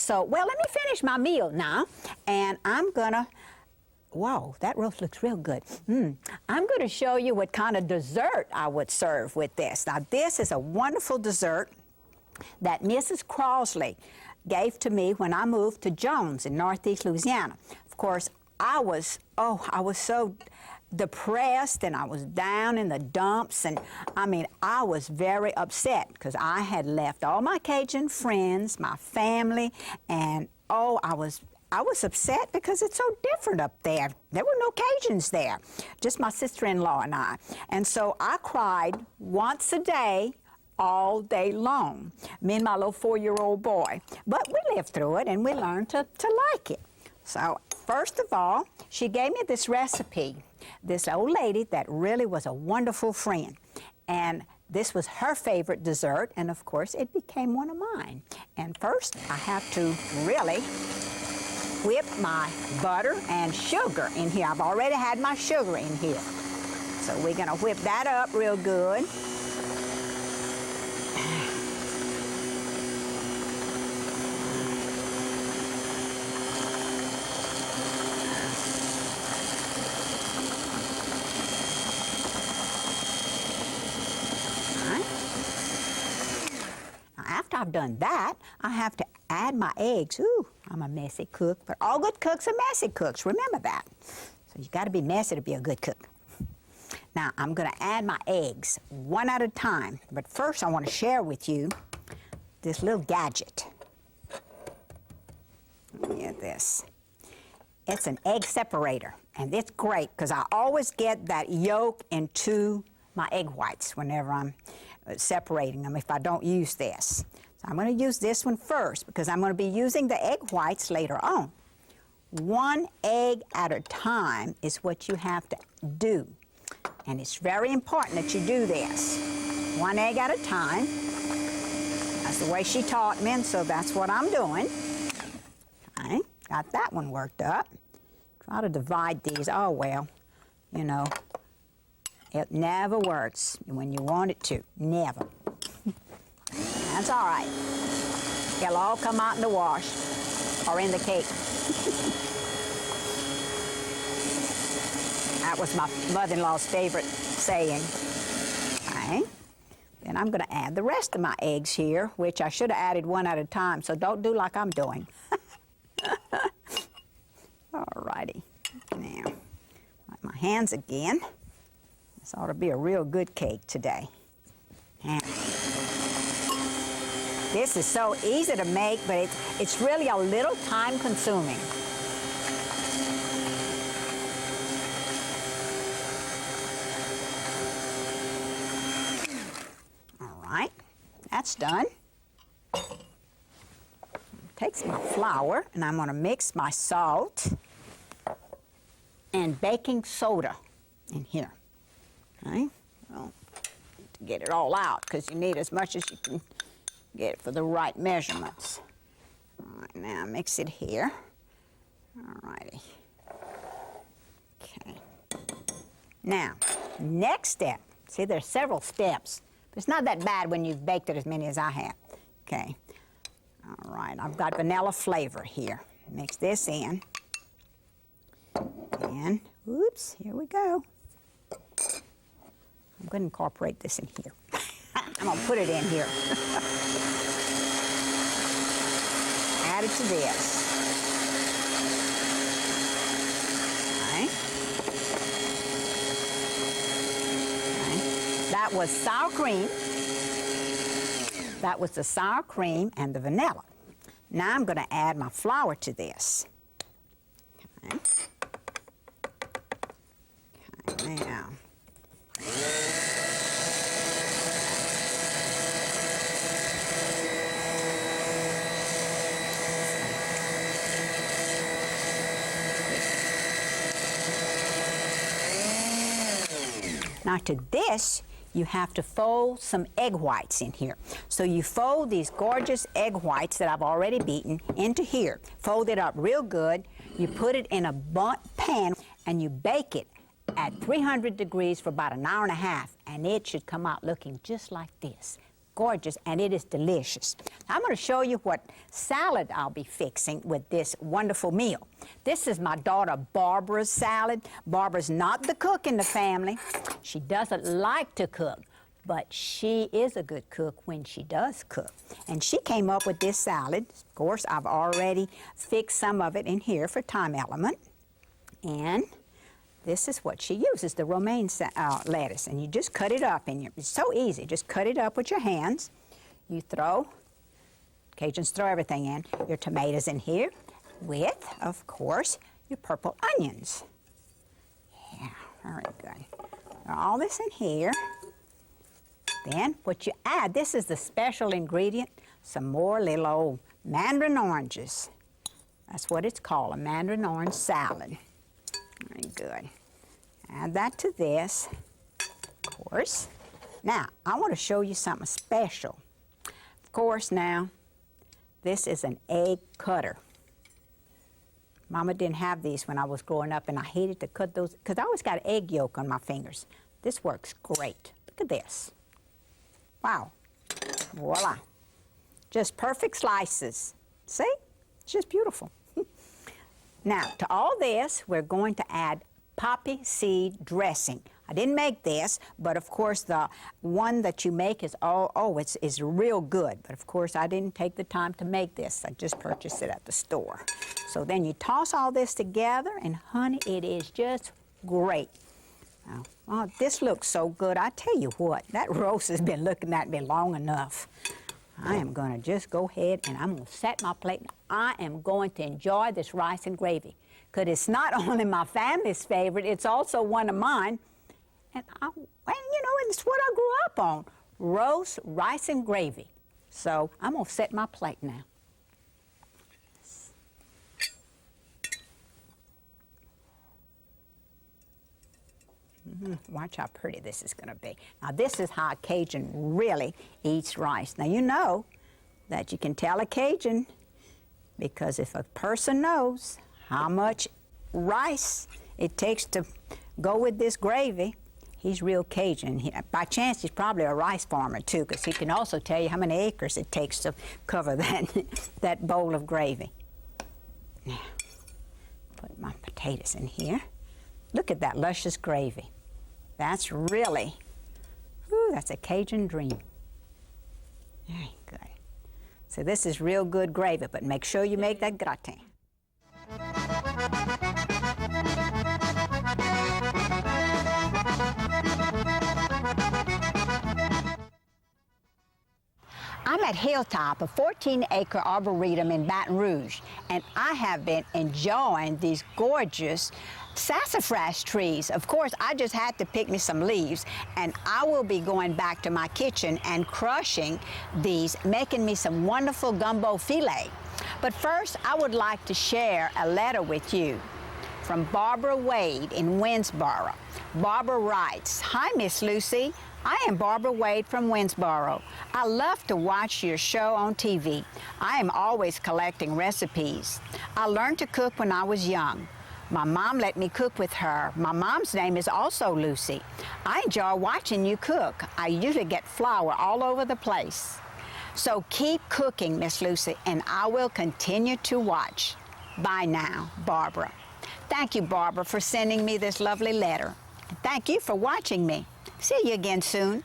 So, well, let me finish my meal now, and I'm gonna, wow, that roast looks real good. I'm gonna show you what kind of dessert I would serve with this. Now, this is a wonderful dessert that Mrs. Crossley gave to me when I moved to Jones in Northeast Louisiana. Of course, I was so depressed, and I was down in the dumps, and I mean, I was very upset because I had left all my Cajun friends, my family, and I was upset because it's so different up there. There were no Cajuns there, just my sister-in-law and I. And so I cried once a day, all day long, me and my little 4-year-old boy. But we lived through it, and we learned to like it. So first of all, she gave me this recipe, this old lady that really was a wonderful friend. And this was her favorite dessert, and of course, it became one of mine. And first, I have to really whip my butter and sugar in here. I've already had my sugar in here. So we're gonna whip that up real good. After I've done that, I have to add my eggs. Ooh, I'm a messy cook, but all good cooks are messy cooks. Remember that. So you got to be messy to be a good cook. Now, I'm going to add my eggs one at a time, but first I want to share with you this little gadget. Look at this. It's an egg separator, and it's great because I always get that yolk into my egg whites whenever I'm separating them if I don't use this. So I'm going to use this one first because I'm going to be using the egg whites later on. 1 egg at a time is what you have to do. And it's very important that you do this. 1 egg at a time. That's the way she taught me, and so that's what I'm doing. Okay, got that one worked up. Try to divide these. Oh, well, you know, it never works when you want it to. Never. That's all right. It'll all come out in the wash or in the cake. That was my mother-in-law's favorite saying. Okay. Then I'm going to add the rest of my eggs here, which I should have added 1 at a time, so don't do like I'm doing. All righty. Now, wipe my hands again. This ought to be a real good cake today. And this is so easy to make, but it's really a little time-consuming. All right, that's done. Takes my flour, and I'm going to mix my salt and baking soda in here. Okay, well, to get it all out, because you need as much as you can get for the right measurements. All right, now mix it here. All righty. Okay. Now, next step. See, there's several steps, but it's not that bad when you've baked it as many as I have. Okay. All right, I've got vanilla flavor here. Mix this in. And, oops, here we go. I'm going to incorporate this in here. I'm going to put it in here. Add it to this. All right. Okay. That was sour cream. That was the sour cream and the vanilla. Now I'm going to add my flour to this. Okay. Okay, now. Now to this, you have to fold some egg whites in here. So you fold these gorgeous egg whites that I've already beaten into here. Fold it up real good. You put it in a pan and you bake it at 300 degrees for about 1.5 hours, and it should come out looking just like this. gorgeous, and it is delicious. I'm going to show you what salad I'll be fixing with this wonderful meal. This is my daughter Barbara's salad. Barbara's not the cook in the family. She doesn't like to cook, but she is a good cook when she does cook. And she came up with this salad. Of course, I've already fixed some of it in here for time element. And this is what she uses, the romaine lettuce. And you just cut it up. It's so easy. Just cut it up with your hands. You throw, Cajuns throw everything in, your tomatoes in here with, of course, your purple onions. Yeah, very good. All this in here. Then what you add, this is the special ingredient, some more little old mandarin oranges. That's what it's called, a mandarin orange salad. Very good. Add that to this, of course. Now, I want to show you something special. Of course, now, this is an egg cutter. Mama didn't have these when I was growing up, and I hated to cut those because I always got egg yolk on my fingers. This works great. Look at this. Wow. Voila. Just perfect slices. See? It's just beautiful. Now, to all this, we're going to add poppy seed dressing. I didn't make this, but of course the one that you make is it's real good. But of course I didn't take the time to make this. I just purchased it at the store. So then you toss all this together, and honey, it is just great. Now, oh, this looks so good. I tell you what, that roast has been looking at me long enough. I am going to just go ahead and I'm going to set my plate. I am going to enjoy this rice and gravy because it's not only my family's favorite, it's also one of mine. And it's what I grew up on, roast, rice, and gravy. So I'm going to set my plate now. Watch how pretty this is going to be. Now, this is how a Cajun really eats rice. Now, you know that you can tell a Cajun because if a person knows how much rice it takes to go with this gravy, he's real Cajun. By chance, he's probably a rice farmer, too, because he can also tell you how many acres it takes to cover that bowl of gravy. Now, put my potatoes in here. Look at that luscious gravy. That's really, that's a Cajun dream. Very good. So this is real good gravy, but make sure you make that gratin. I'm at Hilltop, a 14-acre arboretum in Baton Rouge, and I have been enjoying these gorgeous sassafras trees. Of course, I just had to pick me some leaves, and I will be going back to my kitchen and crushing these, making me some wonderful gumbo filet. But first, I would like to share a letter with you from Barbara Wade in Winsboro. Barbara writes, "Hi, Miss Lucy. I am Barbara Wade from Winsboro. I love to watch your show on TV. I am always collecting recipes. I learned to cook when I was young. My mom let me cook with her. My mom's name is also Lucy. I enjoy watching you cook. I usually get flour all over the place. So keep cooking, Miss Lucy, and I will continue to watch. Bye now, Barbara." Thank you, Barbara, for sending me this lovely letter. Thank you for watching me. See you again soon.